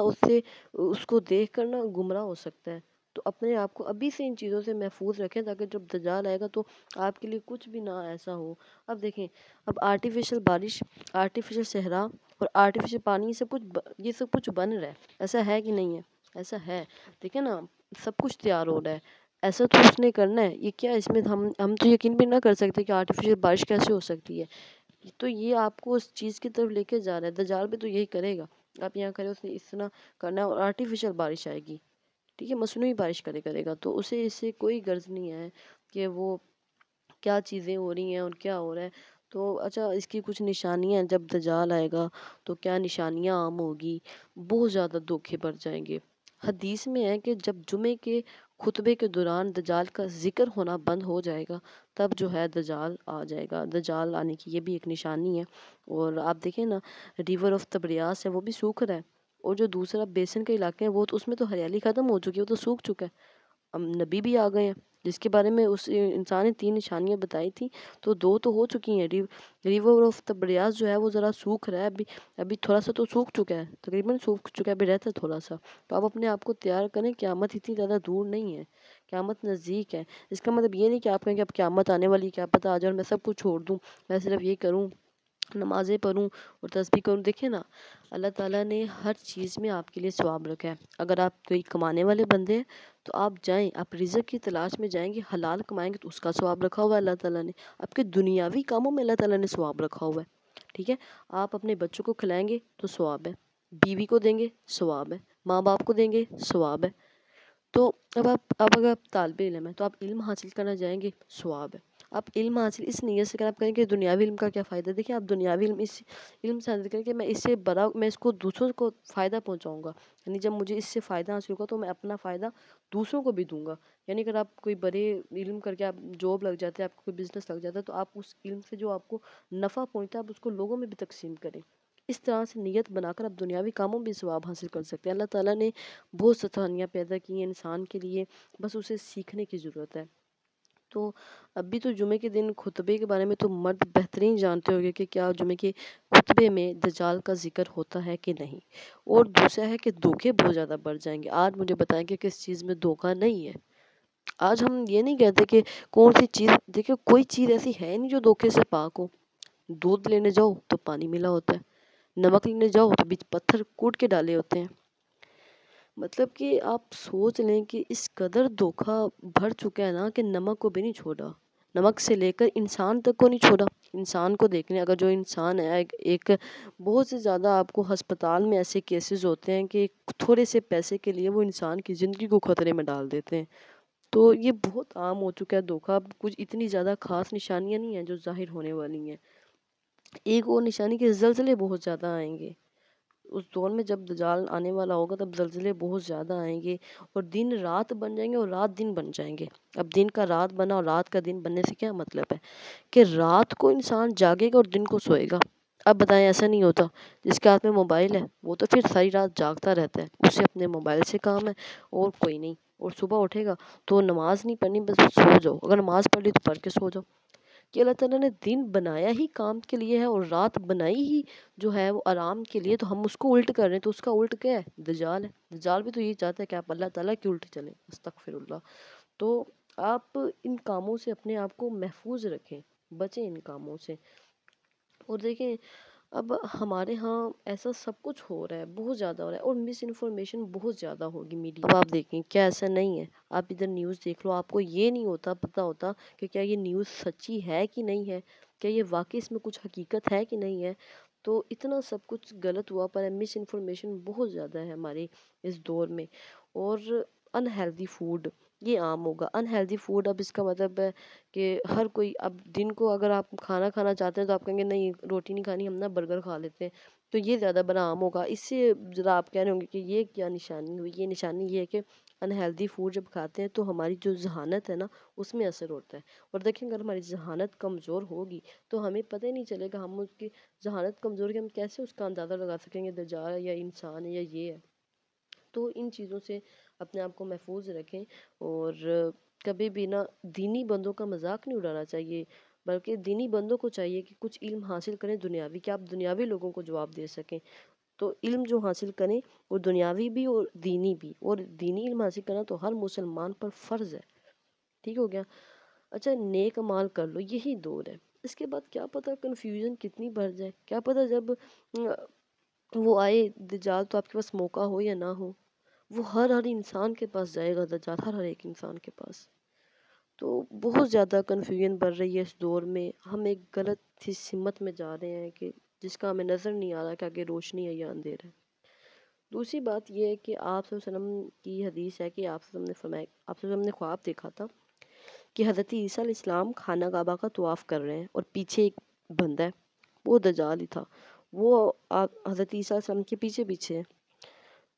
اس کو دیکھ کر نا گمراہ ہو سکتا ہے۔ تو اپنے آپ کو ابھی سے ان چیزوں سے محفوظ رکھیں تاکہ جب دجال آئے گا تو آپ کے لیے کچھ بھی نہ ایسا ہو۔ اب دیکھیں، اب آرٹیفیشل بارش، آرٹیفیشل صحرا اور آرٹیفیشل پانی، یہ سب کچھ بن رہا ہے، ایسا ہے کہ نہیں ہے؟ ایسا ہے، دیکھیں نا، سب کچھ تیار ہو رہا ہے، ایسا تو اس نے کرنا ہے۔ یہ کیا، اس میں ہم تو یقین بھی نہ کر سکتے کہ آرٹیفیشل بارش کیسے ہو سکتی ہے۔ تو یہ آپ کو اس چیز کی طرف لے کے جا رہا ہے، دجال بھی تو یہی کرے گا، آپ یہاں کرے، اس نے اس طرح کرنا ہے، اور آرٹیفیشل بارش آئے گی، ٹھیک ہے، مصنوعی بارش کرے گا، تو اسے اس سے کوئی غرض نہیں ہے کہ وہ کیا چیزیں ہو رہی ہیں اور کیا ہو رہا ہے۔ تو اچھا اس کی کچھ نشانیاں، جب دجال آئے گا تو کیا نشانیاں عام ہوگی، بہت زیادہ دھوکے بڑھ جائیں گے۔ حدیث میں ہے کہ جب جمعے کے خطبے کے دوران دجال کا ذکر ہونا بند ہو جائے گا تب جو ہے دجال آ جائے گا۔ دجال آنے کی یہ بھی ایک نشانی ہے۔ اور آپ دیکھیں نا، ریور آف تبریاس ہے وہ بھی سوکھ رہا ہے، اور جو دوسرا بیسن کے علاقے ہیں وہ تو اس میں تو ہریالی ختم ہو چکی ہے، وہ تو سوکھ چکا ہے۔ نبی بھی آ گئے ہیں جس کے بارے میں اس انسان نے 3 نشانیاں بتائی تھی، تو 2 تو ہو چکی ہیں۔ ریور آف تبریاس جو ہے وہ ذرا سوکھ رہا ہے، ابھی تھوڑا سا تو سوکھ چکا ہے، تقریباً سوکھ چکا ہے، ابھی رہتا ہے تھوڑا سا۔ تو آپ اپنے آپ کو تیار کریں، قیامت اتنی زیادہ دور نہیں ہے، قیامت نزدیک ہے۔ اس کا مطلب یہ نہیں کہ آپ کہیں کہ اب قیامت آنے والی، کیا پتہ آ جائے اور میں سب کچھ چھوڑ دوں، میں صرف یہ کروں، نمازیں پڑھوں اور تسبیح کروں۔ دیکھیں نا، اللہ تعالیٰ نے ہر چیز میں آپ کے لیے ثواب رکھا ہے۔ اگر آپ کوئی کمانے والے بندے ہیں تو آپ جائیں، آپ رزق کی تلاش میں جائیں گے، حلال کمائیں گے تو اس کا ثواب رکھا ہوا ہے اللہ تعالیٰ نے۔ آپ کے دنیاوی کاموں میں اللہ تعالیٰ نے ثواب رکھا ہوا ہے، ٹھیک ہے۔ آپ اپنے بچوں کو کھلائیں گے تو ثواب ہے، بیوی کو دیں گے ثواب ہے، ماں باپ کو دیں گے ثواب ہے۔ تو اب اگر آپ طالب علم ہیں تو آپ علم حاصل کرنا جائیں گے، ثواب ہے۔ آپ علم حاصل اس نیت سے کریں، آپ کہیں کہ دنیاوی علم کا کیا فائدہ؟ دیکھیں، آپ دنیاوی علم اس علم سے حاصل کریں کہ میں اس سے بڑا، میں اس کو دوسروں کو فائدہ پہنچاؤں گا، یعنی جب مجھے اس سے فائدہ حاصل ہوگا تو میں اپنا فائدہ دوسروں کو بھی دوں گا۔ یعنی اگر آپ کوئی بڑے علم کر کے آپ جاب لگ جاتے ہیں، آپ کو کوئی بزنس لگ جاتا ہے، تو آپ اس علم سے جو آپ کو نفع پہنچتا ہے آپ اس کو لوگوں میں بھی تقسیم کریں۔ اس طرح سے نیت بنا کر آپ دنیاوی کاموں میں بھی ثواب حاصل کر سکتے ہیں۔ اللہ تعالیٰ نے بہت ستانیاں پیدا کی ہیں انسان کے لیے، بس اسے سیکھنے کی ضرورت ہے۔ تو ابھی تو جمعے کے دن خطبے کے بارے میں تو مرد بہترین جانتے ہوگے کہ کیا جمعے کے خطبے میں دجال کا ذکر ہوتا ہے کہ نہیں۔ اور دوسرا ہے کہ دھوکے بہت زیادہ بڑھ جائیں گے۔ آج مجھے بتائیں کہ کس چیز میں دھوکہ نہیں ہے۔ آج ہم یہ نہیں کہتے کہ کون سی چیز، دیکھیں کوئی چیز ایسی ہے نہیں جو دھوکے سے پاک ہو۔ دودھ لینے جاؤ تو پانی ملا ہوتا ہے، نمک لینے جاؤ تو بیچ پتھر کوٹ کے ڈالے ہوتے ہیں۔ مطلب کہ آپ سوچ لیں کہ اس قدر دھوکہ بھر چکا ہے نا کہ نمک کو بھی نہیں چھوڑا، نمک سے لے کر انسان تک کو نہیں چھوڑا۔ انسان کو دیکھنے، اگر جو انسان ہے ایک بہت سے زیادہ آپ کو ہسپتال میں ایسے کیسز ہوتے ہیں کہ تھوڑے سے پیسے کے لیے وہ انسان کی زندگی کو خطرے میں ڈال دیتے ہیں۔ تو یہ بہت عام ہو چکا ہے دھوکہ، کچھ اتنی زیادہ خاص نشانیاں نہیں ہیں جو ظاہر ہونے والی ہیں۔ ایک اور نشانی کہ زلزلے بہت زیادہ آئیں گے۔ اس دور میں جب دجال آنے والا ہوگا تب زلزلے بہت زیادہ آئیں گے، اور دن رات بن جائیں گے اور رات دن بن جائیں گے۔ اب دن کا رات بنا اور رات کا دن بننے سے کیا مطلب ہے کہ رات کو انسان جاگے گا اور دن کو سوئے گا۔ اب بتائیں، ایسا نہیں ہوتا؟ جس کے ہاتھ میں موبائل ہے وہ تو پھر ساری رات جاگتا رہتا ہے، اسے اپنے موبائل سے کام ہے اور کوئی نہیں، اور صبح اٹھے گا تو نماز نہیں پڑھنی، بس سو جاؤ، اگر نماز پڑھ لی تو پڑھ کے سو جاؤ۔ کہ اللہ تعالیٰ نے دن بنایا ہی کام کے لیے ہے اور رات بنائی ہی جو ہے وہ آرام کے لیے، تو ہم اس کو الٹ کر رہے ہیں۔ تو اس کا الٹ کیا ہے؟ دجال ہے۔ دجال بھی تو یہی چاہتا ہے کہ آپ اللہ تعالیٰ کی الٹ چلیں، استغفر اللہ۔ تو آپ ان کاموں سے اپنے آپ کو محفوظ رکھیں، بچیں ان کاموں سے۔ اور دیکھیں، اب ہمارے ہاں ایسا سب کچھ ہو رہا ہے، بہت زیادہ ہو رہا ہے، اور مس انفارمیشن بہت زیادہ ہوگی میڈیا۔ اب آپ دیکھیں، کیا ایسا نہیں ہے؟ آپ ادھر نیوز دیکھ لو، آپ کو یہ نہیں پتہ ہوتا کہ کیا یہ نیوز سچی ہے کہ نہیں ہے، کیا یہ واقعی اس میں کچھ حقیقت ہے کہ نہیں ہے۔ تو اتنا سب کچھ غلط ہوا پر ہے، مس انفارمیشن بہت زیادہ ہے ہمارے اس دور میں۔ اور انہیلدی فوڈ یہ عام ہوگا۔ انہیلدی فوڈ، اب اس کا مطلب ہے کہ ہر کوئی اب دن کو اگر آپ کھانا کھانا چاہتے ہیں تو آپ کہیں گے نہیں روٹی نہیں کھانی، ہم نا برگر کھا لیتے ہیں، تو یہ زیادہ بڑا عام ہوگا۔ اس سے ذرا آپ کہہ رہے ہوں گے کہ یہ کیا نشانی ہوئی؟ یہ نشانی یہ ہے کہ انہیلدی فوڈ جب کھاتے ہیں تو ہماری جو ذہانت ہے نا اس میں اثر ہوتا ہے۔ اور دیکھیں، اگر ہماری ذہانت کمزور ہوگی تو ہمیں پتہ ہی نہیں چلے گا، ہم اس کی ذہانت کمزور ہے، ہم کیسے اس کا اندازہ لگا سکیں گے دجال ہے یا انسان ہے یا یہ ہے۔ تو ان چیزوں سے اپنے آپ کو محفوظ رکھیں، اور کبھی بھی نا دینی بندوں کا مذاق نہیں اڑانا چاہیے، بلکہ دینی بندوں کو چاہیے کہ کچھ علم حاصل کریں دنیاوی، کہ آپ دنیاوی لوگوں کو جواب دے سکیں۔ تو علم جو حاصل کریں وہ دنیاوی بھی اور دینی بھی، اور دینی علم حاصل کرنا تو ہر مسلمان پر فرض ہے، ٹھیک ہو گیا۔ اچھا، نیک اعمال کر لو، یہی دور ہے۔ اس کے بعد کیا پتہ کنفیوژن کتنی بڑھ جائے، کیا پتہ جب وہ آئے دجال تو آپ کے پاس موقع ہو یا نہ ہو، وہ ہر انسان کے پاس جائے گا دجال، ہر ایک انسان کے پاس۔ تو بہت زیادہ کنفیوژن بڑھ رہی ہے اس دور میں، ہم ایک غلط سی سمت میں جا رہے ہیں کہ جس کا ہمیں نظر نہیں آ رہا کہ آگے روشنی ہے یا اندھیرا ہے۔ دوسری بات یہ ہے کہ آپ صلی اللہ علیہ وسلم کی حدیث ہے کہ آپ صلی اللہ علیہ وسلم نے فرمایا، آپ صلی اللہ علیہ وسلم نے خواب دیکھا تھا کہ حضرت عیسیٰ علیہ السلام خانہ کعبہ کا طواف کر رہے ہیں اور پیچھے ایک بندہ ہے، وہ دجال ہی تھا، وہ حضرت عیسیٰ علیہ السلام کے پیچھے پیچھے ہے۔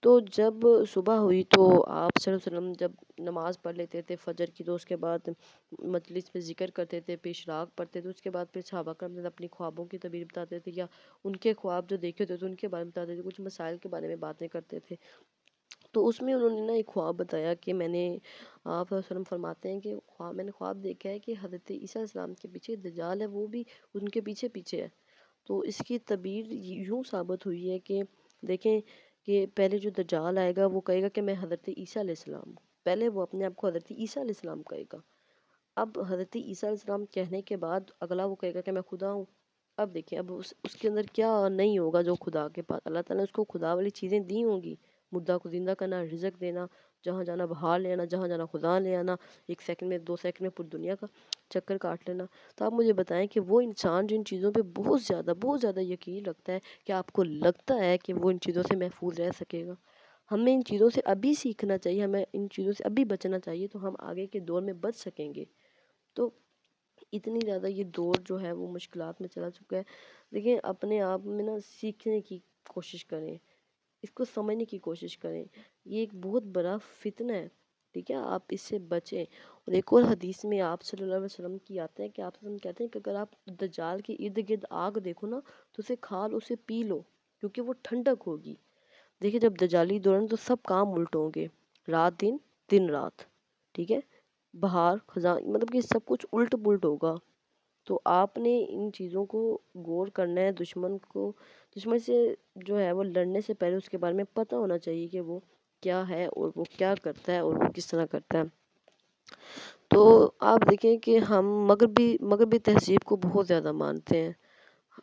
تو جب صبح ہوئی تو آپ صلی اللہ علیہ وسلم جب نماز پڑھ لیتے تھے فجر کی، تو اس کے بعد مجلس میں ذکر کرتے تھے، پھر اشراق پڑھتے تھے، اس کے بعد پھر صحابہ کرام اپنی خوابوں کی تعبیر بتاتے تھے، یا ان کے خواب جو دیکھے ہوتے تھے ان کے بارے میں بتاتے تھے، کچھ مسائل کے بارے میں باتیں کرتے تھے۔ تو اس میں انہوں نے ایک خواب بتایا کہ آپ صلی اللہ علیہ وسلم فرماتے ہیں کہ میں نے خواب دیکھا ہے کہ حضرت عیسیٰ علیہ السلام کے پیچھے دجال ہے، وہ بھی ان کے پیچھے پیچھے ہے۔ تو اس کی تعبیر یوں ثابت ہوئی ہے کہ دیکھیں کہ پہلے جو دجال آئے گا وہ کہے گا کہ میں حضرت عیسیٰ علیہ السلام ہوں، پہلے وہ اپنے آپ کو حضرت عیسیٰ علیہ السلام کہے گا، اب حضرت عیسیٰ علیہ السلام کہنے کے بعد اگلا وہ کہے گا کہ میں خدا ہوں۔ اب دیکھیں اب اس کے اندر کیا نہیں ہوگا جو خدا کے پاس، اللہ تعالیٰ نے اس کو خدا والی چیزیں دی ہوں گی، مردہ کو زندہ کرنا، رزق دینا، جہاں جانا بہار لے آنا، جہاں جانا خدا لے آنا، 1 سیکنڈ میں 2 سیکنڈ میں پوری دنیا کا چکر کاٹ لینا۔ تو آپ مجھے بتائیں کہ وہ انسان جن چیزوں پہ بہت زیادہ یقین رکھتا ہے، کہ آپ کو لگتا ہے کہ وہ ان چیزوں سے محفوظ رہ سکے گا؟ ہمیں ان چیزوں سے ابھی سیکھنا چاہیے، ہمیں ان چیزوں سے ابھی بچنا چاہیے، تو ہم آگے کے دور میں بچ سکیں گے۔ تو اتنی زیادہ یہ دور جو ہے وہ مشکلات میں چلا چکا ہے۔ دیکھیں اپنے آپ میں نا سیکھنے کی کوشش کریں، اس کو سمجھنے کی کوشش کریں، یہ ایک بہت بڑا فتنہ ہے، ٹھیک ہے، آپ اس سے بچیں۔ اور ایک اور حدیث میں آپ صلی اللہ علیہ وسلم کی آتے ہیں کہ آپ صلی اللہ علیہ وسلم کہتے ہیں کہ اگر آپ دجال کے ارد گرد آگ دیکھو نا تو اسے کھا لو، اسے پی لو، کیونکہ وہ ٹھنڈک ہوگی۔ دیکھیں جب دجالی دور ہے تو سب کام الٹ ہوں گے، رات دن، دن رات، ٹھیک ہے، بہار خزاں، مطلب کہ سب کچھ الٹ پلٹ ہوگا۔ تو آپ نے ان چیزوں کو غور کرنا ہے، دشمن سے جو ہے وہ لڑنے سے پہلے اس کے بارے میں پتہ ہونا چاہیے کہ وہ کیا ہے اور وہ کیا کرتا ہے اور وہ کس طرح کرتا ہے۔ تو آپ دیکھیں کہ ہم مغربی تہذیب کو بہت زیادہ مانتے ہیں،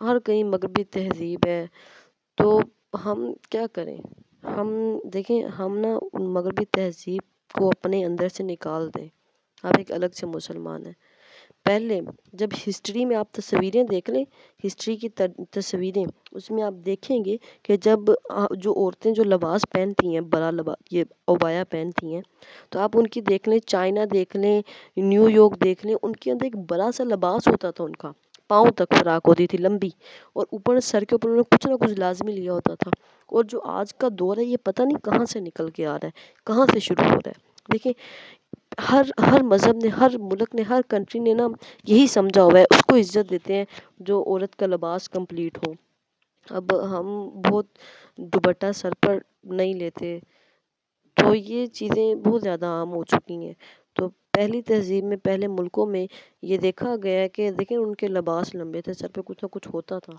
ہر کہیں مغربی تہذیب ہے، تو ہم کیا کریں؟ ہم دیکھیں ہم نا ان مغربی تہذیب کو اپنے اندر سے نکال دیں، آپ ایک الگ سے مسلمان ہیں۔ پہلے جب ہسٹری میں آپ تصویریں دیکھ لیں، ہسٹری کی تصویریں، اس میں آپ دیکھیں گے کہ جب جو عورتیں جو لباس پہنتی ہیں، بڑا لباس، یہ عبایا پہنتی ہیں، تو آپ ان کی دیکھ لیں، چائنا دیکھ لیں، نیو یارک دیکھ لیں، ان کے اندر ایک بڑا سا لباس ہوتا تھا، ان کا پاؤں تک فراق ہوتی تھی لمبی، اور اوپر سر کے اوپر انہوں نے کچھ نہ کچھ لازمی لیا ہوتا تھا۔ اور جو آج کا دور ہے یہ پتہ نہیں کہاں سے نکل کے آ رہا ہے، کہاں سے شروع ہو رہا ہے۔ دیکھیں ہر مذہب نے، ہر ملک نے، ہر کنٹری نے نا یہی سمجھا ہوا ہے، اس کو عزت دیتے ہیں جو عورت کا لباس کمپلیٹ ہو۔ اب ہم بہت دوپٹہ سر پر نہیں لیتے، تو یہ چیزیں بہت زیادہ عام ہو چکی ہیں۔ تو پہلی تہذیب میں، پہلے ملکوں میں یہ دیکھا گیا ہے کہ دیکھیں ان کے لباس لمبے تھے، سر پہ کچھ نہ کچھ ہوتا تھا،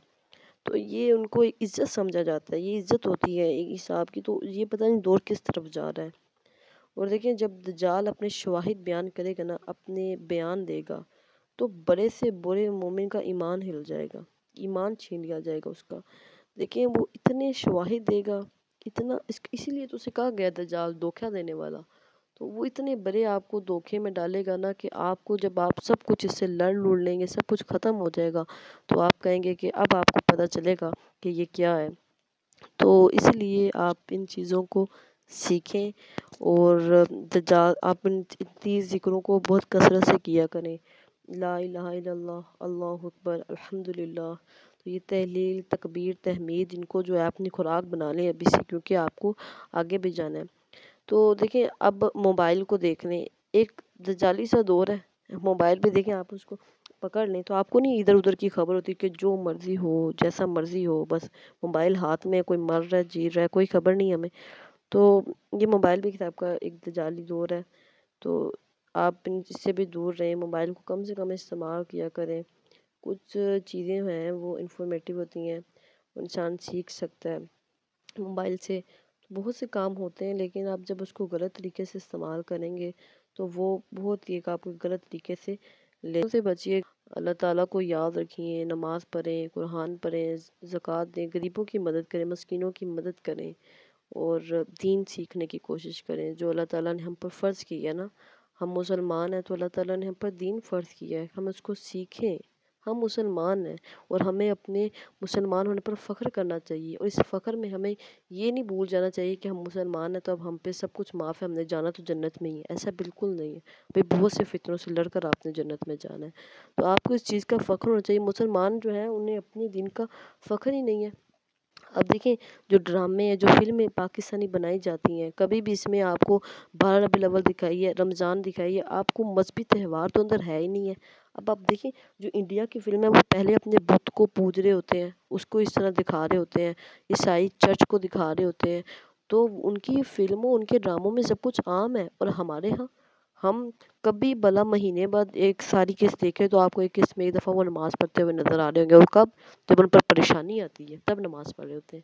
تو یہ ان کو ایک عزت سمجھا جاتا ہے، یہ عزت ہوتی ہے ایک حساب کی۔ تو یہ پتہ نہیں دور کس طرف جا رہا ہے۔ اور دیکھیں جب دجال اپنے شواہد بیان کرے گا نا، اپنے بیان دے گا، تو بڑے سے بڑے مومن کا ایمان ہل جائے گا، ایمان چھین لیا جائے گا اس کا۔ دیکھیں وہ اتنے شواہد دے گا، اتنا، اسی لیے تو اسے کہا گیا دجال دھوکہ دینے والا۔ تو وہ اتنے بڑے آپ کو دھوکے میں ڈالے گا نا کہ آپ کو جب آپ سب کچھ اس سے لڑ لیں گے، سب کچھ ختم ہو جائے گا، تو آپ کہیں گے کہ اب آپ کو پتہ چلے گا کہ یہ کیا ہے۔ تو اس لیے آپ ان چیزوں کو سیکھیں، اور آپ ان تیز ذکروں کو بہت کثرت سے کیا کریں، لا الہ الا اللہ، اللہ اکبر، الحمدللہ۔ تو یہ تہلیل، تکبیر، تحمید، ان کو جو ہے اپنی خوراک بنا لیں ابھی سے، کیونکہ آپ کو آگے بھی جانا ہے۔ تو دیکھیں اب موبائل کو دیکھ لیں، ایک دجالی سا دور ہے، موبائل پہ دیکھیں آپ اس کو پکڑ لیں تو آپ کو نہیں ادھر ادھر کی خبر ہوتی، کہ جو مرضی ہو، جیسا مرضی ہو، بس موبائل ہاتھ میں، کوئی مر رہا ہے، جی رہا ہے، کوئی خبر نہیں ہمیں۔ تو یہ موبائل بھی کتاب کا ایک دجالی دور ہے، تو آپ اس سے بھی دور رہیں، موبائل کو کم سے کم استعمال کیا کریں۔ کچھ چیزیں ہیں وہ انفارمیٹیو ہوتی ہیں، انسان سیکھ سکتا ہے موبائل سے، بہت سے کام ہوتے ہیں، لیکن آپ جب اس کو غلط طریقے سے استعمال کریں گے تو وہ بہت ہی ایک آپ کو غلط طریقے سے بچیے۔ اللہ تعالیٰ کو یاد رکھیں، نماز پڑھیں، قرآن پڑھیں، زکوٰۃ دیں، غریبوں کی مدد کریں، مسکینوں کی مدد کریں، اور دین سیکھنے کی کوشش کریں جو اللہ تعالیٰ نے ہم پر فرض کیا ہے نا۔ ہم مسلمان ہیں تو اللہ تعالیٰ نے ہم پر دین فرض کیا ہے، ہم اس کو سیکھیں، ہم مسلمان ہیں اور ہمیں اپنے مسلمان ہونے پر فخر کرنا چاہیے، اور اس فخر میں ہمیں یہ نہیں بھول جانا چاہیے کہ ہم مسلمان ہیں تو اب ہم پہ سب کچھ معاف ہے، ہم نے جانا تو جنت میں ہی ہے۔ ایسا بالکل نہیں ہے بھئی، بہت سے فتنوں سے لڑ کر آپ نے جنت میں جانا ہے، تو آپ کو اس چیز کا فخر ہونا چاہیے۔ مسلمان جو ہیں انہیں اپنے دین کا فخر ہی نہیں ہے۔ اب دیکھیں، جو ڈرامے ہیں، جو فلمیں پاکستانی بنائی جاتی ہیں، کبھی بھی اس میں آپ کو 12 ربیع الاول دکھائی ہے، رمضان دکھائی ہے، آپ کو مذہبی تہوار تو اندر ہے ہی نہیں ہے۔ اب آپ دیکھیں، جو انڈیا کی فلم ہے وہ پہلے اپنے بت کو پوج رہے ہوتے ہیں، اس کو اس طرح دکھا رہے ہوتے ہیں، عیسائی چرچ کو دکھا رہے ہوتے ہیں، تو ان کی فلموں، ان کے ڈراموں میں سب کچھ عام ہے، اور ہمارے ہاں ہم کبھی بلا مہینے بعد ایک ساری قسط دیکھیں تو آپ کو ایک قسط میں ایک دفعہ وہ نماز پڑھتے ہوئے نظر آ رہے ہوں گے، اور کب؟ جب ان پر پریشانی آتی ہے تب نماز پڑھ رہے ہوتے ہیں۔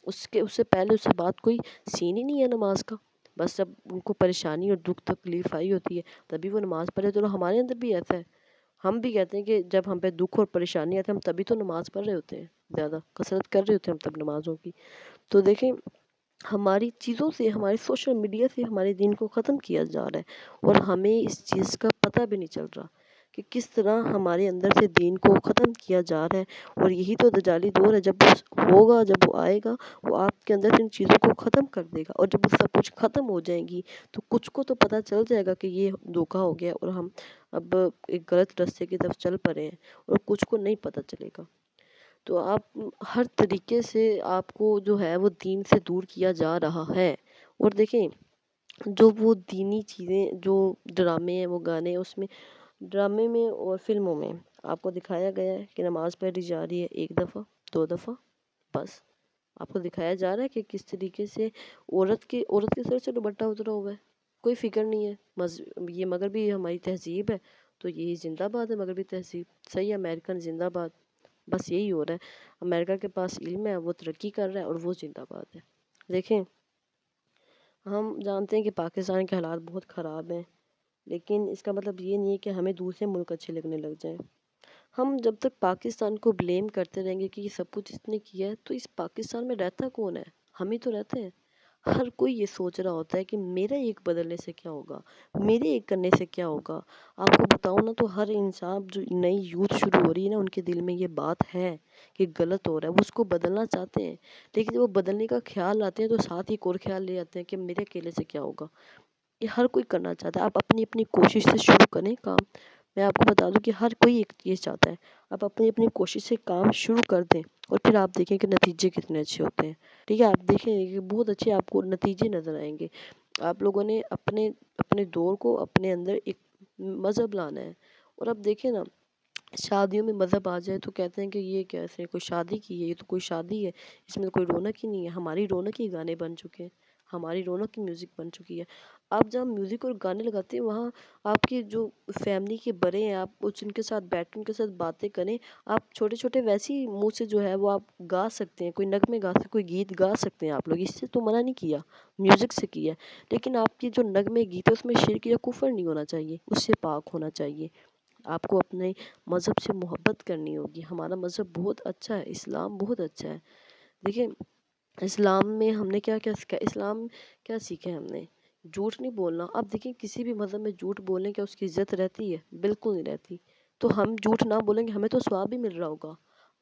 اس سے پہلے، اس سے بعد کوئی سین ہی نہیں ہے نماز کا۔ بس جب ان کو پریشانی اور دکھ تکلیف آئی ہوتی ہے تبھی وہ نماز پڑھ رہے ہوتے ہیں۔ تو ہمارے اندر بھی ایسا ہے، ہم بھی کہتے ہیں کہ جب ہم پہ دکھ اور پریشانی آتی ہے ہم تبھی تو نماز پڑھ رہے ہوتے ہیں، زیادہ کثرت کر رہے ہوتے ہیں ہم تب نمازوں کی۔ تو دیکھیں، ہماری چیزوں سے، ہمارے سوشل میڈیا سے ہمارے دین کو ختم کیا جا رہا ہے، اور ہمیں اس چیز کا پتہ بھی نہیں چل رہا کہ کس طرح ہمارے اندر سے دین کو ختم کیا جا رہا ہے۔ اور یہی تو دجالی دور ہے، جب وہ ہوگا، جب وہ آئے گا، وہ آپ کے اندر سے ان چیزوں کو ختم کر دے گا، اور جب وہ سب کچھ ختم ہو جائیں گی تو کچھ کو تو پتہ چل جائے گا کہ یہ دھوکا ہو گیا اور ہم اب ایک غلط راستے کی طرف چل پڑے ہیں، اور کچھ کو نہیں پتہ چلے گا۔ تو آپ ہر طریقے سے آپ کو جو ہے وہ دین سے دور کیا جا رہا ہے۔ اور دیکھیں، جو وہ دینی چیزیں، جو ڈرامے ہیں، وہ گانے ہیں، اس میں ڈرامے میں اور فلموں میں آپ کو دکھایا گیا ہے کہ نماز پڑھی جا رہی ہے ایک دفعہ، 2 دفعہ، بس آپ کو دکھایا جا رہا ہے کہ کس طریقے سے عورت کے سر سے دوپٹہ اترا ہوا ہے، کوئی فکر نہیں ہے۔ یہ مغربی ہماری تہذیب ہے، تو یہی زندہ باد ہے مغربی تہذیب، صحیح، امریکن زندہ باد، بس یہی ہو رہا ہے۔ امریکہ کے پاس علم ہے، وہ ترقی کر رہا ہے، اور وہ زندہ باد ہے۔ دیکھیں، ہم جانتے ہیں کہ پاکستان کے حالات بہت خراب ہیں، لیکن اس کا مطلب یہ نہیں ہے کہ ہمیں دوسرے ملک اچھے لگنے لگ جائیں۔ ہم جب تک پاکستان کو بلیم کرتے رہیں گے کہ یہ سب کچھ اس نے کیا ہے، تو اس پاکستان میں رہتا کون ہے؟ ہم ہی تو رہتے ہیں۔ ہر کوئی یہ سوچ رہا ہوتا ہے کہ میرا ایک بدلنے سے کیا ہوگا، میرے ایک کرنے سے کیا ہوگا۔ آپ کو بتاؤں نا، تو ہر انسان، جو نئی یوتھ شروع ہو رہی ہے نا، ان کے دل میں یہ بات ہے کہ غلط ہو رہا ہے، وہ اس کو بدلنا چاہتے ہیں، لیکن جب وہ بدلنے کا خیال لاتے ہیں تو ساتھ ہی ایک اور خیال لے آتے ہیں کہ میرے اکیلے سے کیا ہوگا۔ یہ ہر کوئی کرنا چاہتا ہے۔ آپ اپنی اپنی کوشش سے شروع کریں کام۔ میں آپ کو بتا دوں کہ ہر کوئی ایک چیز چاہتا ہے، آپ اپنی اپنی کوشش سے کام شروع کر دیں، اور پھر آپ دیکھیں کہ نتیجے کتنے اچھے ہوتے ہیں۔ ٹھیک ہے، آپ دیکھیں کہ بہت اچھے آپ کو نتیجے نظر آئیں گے۔ آپ لوگوں نے اپنے دور کو اپنے اندر ایک مذہب لانا ہے۔ اور اب دیکھیں نا، شادیوں میں مذہب آ جائے تو کہتے ہیں کہ یہ کیسے کوئی شادی کی ہے، یہ تو کوئی شادی ہے، اس میں کوئی رونق ہی نہیں ہے۔ ہماری رونق ہی گانے بن چکے ہیں، ہماری رونق کی میوزک بن چکی ہے۔ آپ جہاں میوزک اور گانے لگاتے ہیں وہاں آپ کی جو فیملی کے بڑے ہیں، آپ ان کے ساتھ بیٹھیں، ان کے ساتھ باتیں کریں۔ آپ چھوٹے چھوٹے ویسے ہی منہ سے جو ہے وہ آپ گا سکتے ہیں، کوئی نغمے گا سکتے، کوئی گیت گا سکتے ہیں۔ آپ لوگ اس سے تو منع نہیں کیا، میوزک سے کیا ہے، لیکن آپ کی جو نغمے گیت ہے اس میں شرک یا کفر نہیں ہونا چاہیے، اس سے پاک ہونا چاہیے۔ آپ کو اپنے مذہب سے محبت کرنی ہوگی۔ ہمارا مذہب بہت اچھا ہے، اسلام بہت اچھا ہے۔ دیکھیں، اسلام میں ہم نے کیا کیا سیکھا، اسلام کیا سیکھے ہم نے؟ جھوٹ نہیں بولنا۔ اب دیکھیں، کسی بھی مذہب میں جھوٹ بولنے کیا اس کی عزت رہتی ہے؟ بالکل نہیں رہتی۔ تو ہم جھوٹ نہ بولیں گے، ہمیں تو ثواب بھی مل رہا ہوگا۔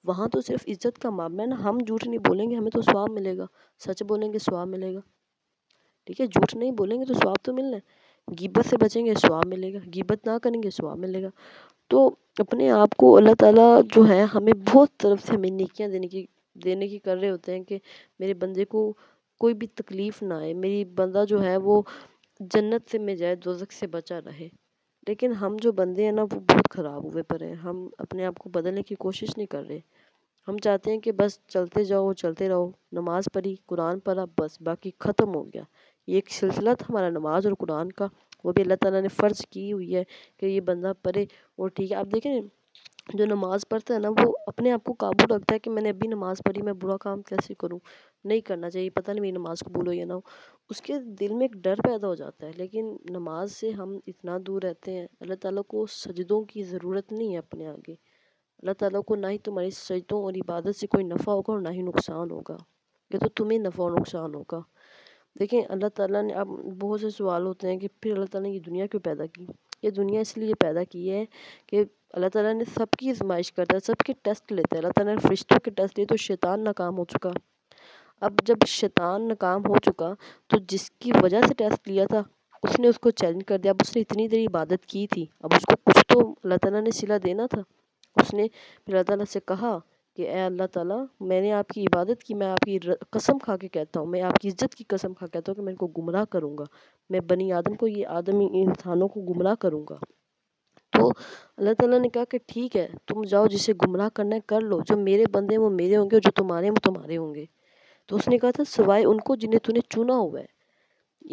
وہاں تو صرف عزت کا معاملہ ہے نا، ہم جھوٹ نہیں بولیں گے، ہمیں تو ثواب ملے گا، سچ بولیں گے ثواب ملے گا۔ ٹھیک ہے، جھوٹ نہیں بولیں گے تو ثواب تو ملنا ہے۔ غیبت سے بچیں گے، ثواب ملے گا، غیبت نہ کریں گے، ثواب ملے گا۔ تو اپنے آپ کو اللہ تعالیٰ جو ہے ہمیں بہت طرف سے ہمیں نیکیاں دینے کی کر رہے ہوتے ہیں کہ میرے بندے کو کوئی بھی تکلیف نہ آئے، میری بندہ جو ہے وہ جنت سے میں جائے، دوزخ سے بچا رہے۔ لیکن ہم جو بندے ہیں نا، وہ بہت خراب ہوئے پڑے ہیں۔ ہم اپنے آپ کو بدلنے کی کوشش نہیں کر رہے۔ ہم چاہتے ہیں کہ بس چلتے جاؤ، چلتے رہو، نماز پڑھی، قرآن پڑھا، بس باقی ختم ہو گیا۔ یہ ایک سلسلہ تھا ہمارا نماز اور قرآن کا، وہ بھی اللہ تعالیٰ نے فرض کی ہوئی ہے کہ یہ بندہ پڑھے۔ اور ٹھیک ہے، آپ دیکھیں، جو نماز پڑھتا ہے نا، وہ اپنے آپ کو قابو رکھتا ہے کہ میں نے ابھی نماز پڑھی، میں برا کام کیسے کروں، نہیں کرنا چاہیے، پتہ نہیں میری نماز قبول ہو یا نہ ہو۔ اس کے دل میں ایک ڈر پیدا ہو جاتا ہے۔ لیکن نماز سے ہم اتنا دور رہتے ہیں، اللہ تعالیٰ کو سجدوں کی ضرورت نہیں ہے اپنے آگے۔ اللہ تعالیٰ کو نہ ہی تمہاری سجدوں اور عبادت سے کوئی نفع ہوگا اور نہ ہی نقصان ہوگا، یہ تو تمہیں نفع اور نقصان ہوگا۔ دیکھیں، اللہ تعالیٰ نے، اب بہت سے سوال ہوتے ہیں کہ پھر اللہ تعالیٰ نے یہ دنیا کیوں پیدا کی؟ یہ دنیا اس لیے پیدا کی ہے کہ اللہ تعالیٰ نے سب کی آزمائش کرتا ہے، سب کے ٹیسٹ لیتا ہے۔ اللہ تعالیٰ نے فرشتوں کے ٹیسٹ لیے تو شیطان ناکام ہو چکا۔ اب جب شیطان ناکام ہو چکا تو جس کی وجہ سے ٹیسٹ لیا تھا اس نے اس کو چیلنج کر دیا۔ اب اس نے اتنی دیر عبادت کی تھی، اب اس کو کچھ تو اللہ تعالیٰ نے صلہ دینا تھا۔ اس نے پھر اللہ تعالیٰ سے کہا کہ اے اللہ تعالیٰ، میں نے آپ کی عبادت کی، میں آپ کی قسم کھا کے کہتا ہوں، میں آپ کی عزت کی قسم کھا کے کہتا ہوں کہ میں ان کو گمراہ کروں گا، میں بنی آدم کو، یہ آدمی انسانوں کو گمراہ کروں گا۔ تو اللہ تعالیٰ نے کہا کہ ٹھیک ہے، تم جاؤ، جسے گمراہ کرنا ہے کر لو، جو میرے بندے ہیں وہ میرے ہوں گے، جو تمہارے ہیں وہ تمہارے ہوں گے۔ تو اس نے کہا تھا سوائے ان کو جنہیں تو نے چنا ہوا ہے۔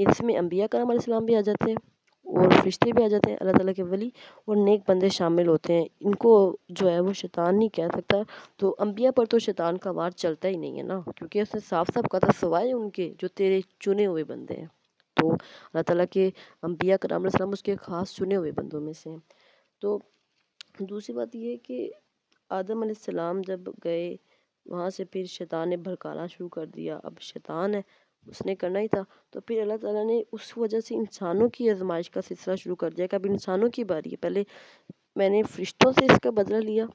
اس میں انبیاء کرام علیہ السلام بھی آ جاتے ہیں اور فرشتے بھی آ جاتے ہیں، اللہ تعالیٰ کے ولی اور نیک بندے شامل ہوتے ہیں۔ ان کو جو ہے وہ شیطان نہیں کہہ سکتا۔ تو انبیاء پر تو شیطان کا وار چلتا ہی نہیں ہے نا، کیونکہ اس نے صاف صاف کہا تھا سوائے ان کے جو تیرے چنے ہوئے بندے ہیں۔ تو اللہ تعالیٰ کے انبیاء کرام علیہ السلام اس کے خاص چنے ہوئے بندوں میں سے ہیں۔ تو دوسری بات یہ ہے کہ آدم علیہ السلام جب گئے وہاں سے، پھر شیطان نے بھڑکانا شروع کر دیا۔ اب شیطان ہے، اس نے کرنا ہی تھا۔ تو پھر اللہ تعالیٰ نے اس وجہ سے انسانوں کی آزمائش کا سلسلہ شروع کر دیا کہ اب انسانوں کی باری ہے۔ پہلے میں نے فرشتوں سے اس کا بدلہ لیا،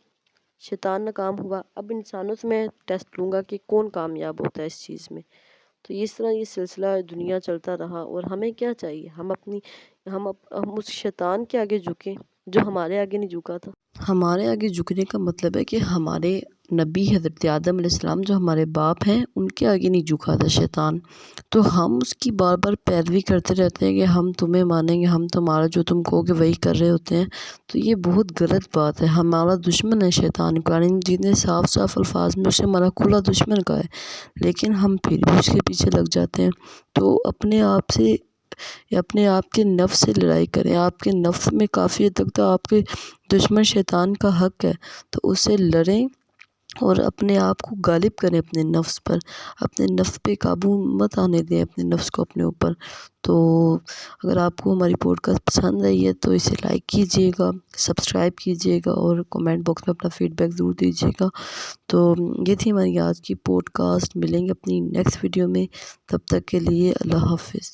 شیطان ناکام ہوا، اب انسانوں سے میں ٹیسٹ لوں گا کہ کون کامیاب ہوتا ہے اس چیز میں۔ تو اس طرح یہ سلسلہ دنیا چلتا رہا، اور ہمیں کیا چاہیے، ہم اس شیطان کے آگے جھکیں جو ہمارے آگے نہیں جھکا تھا۔ ہمارے آگے جھکنے کا مطلب ہے کہ ہمارے نبی حضرت آدم علیہ السلام جو ہمارے باپ ہیں ان کے آگے نہیں جھکا تھا شیطان، تو ہم اس کی بار بار پیروی کرتے رہتے ہیں کہ ہم تمہیں مانیں گے، ہم تمہارا جو تم کہو گے وہی کر رہے ہوتے ہیں۔ تو یہ بہت غلط بات ہے، ہمارا دشمن ہے شیطان۔ قرآن مجید نے صاف صاف الفاظ میں اسے ہمارا کھلا دشمن کہا ہے، لیکن ہم پھر بھی اس کے پیچھے لگ جاتے ہیں۔ تو اپنے آپ سے یا اپنے آپ کے نفس سے لڑائی کریں۔ آپ کے نفس میں کافی حد تک تو آپ کے دشمن شیطان کا حق ہے، تو اس سے لڑیں اور اپنے آپ کو غالب کریں اپنے نفس پر۔ اپنے نفس پہ قابو مت آنے دیں اپنے نفس کو اپنے اوپر۔ تو اگر آپ کو ہماری پوڈ کاسٹ پسند آئی ہے تو اسے لائک کیجئے گا، سبسکرائب کیجئے گا اور کمنٹ باکس میں اپنا فیڈ بیک ضرور دیجئے گا۔ تو یہ تھی ہماری آج کی پوڈ کاسٹ، ملیں گے اپنی نیکسٹ ویڈیو میں، تب تک کے لیے اللہ حافظ۔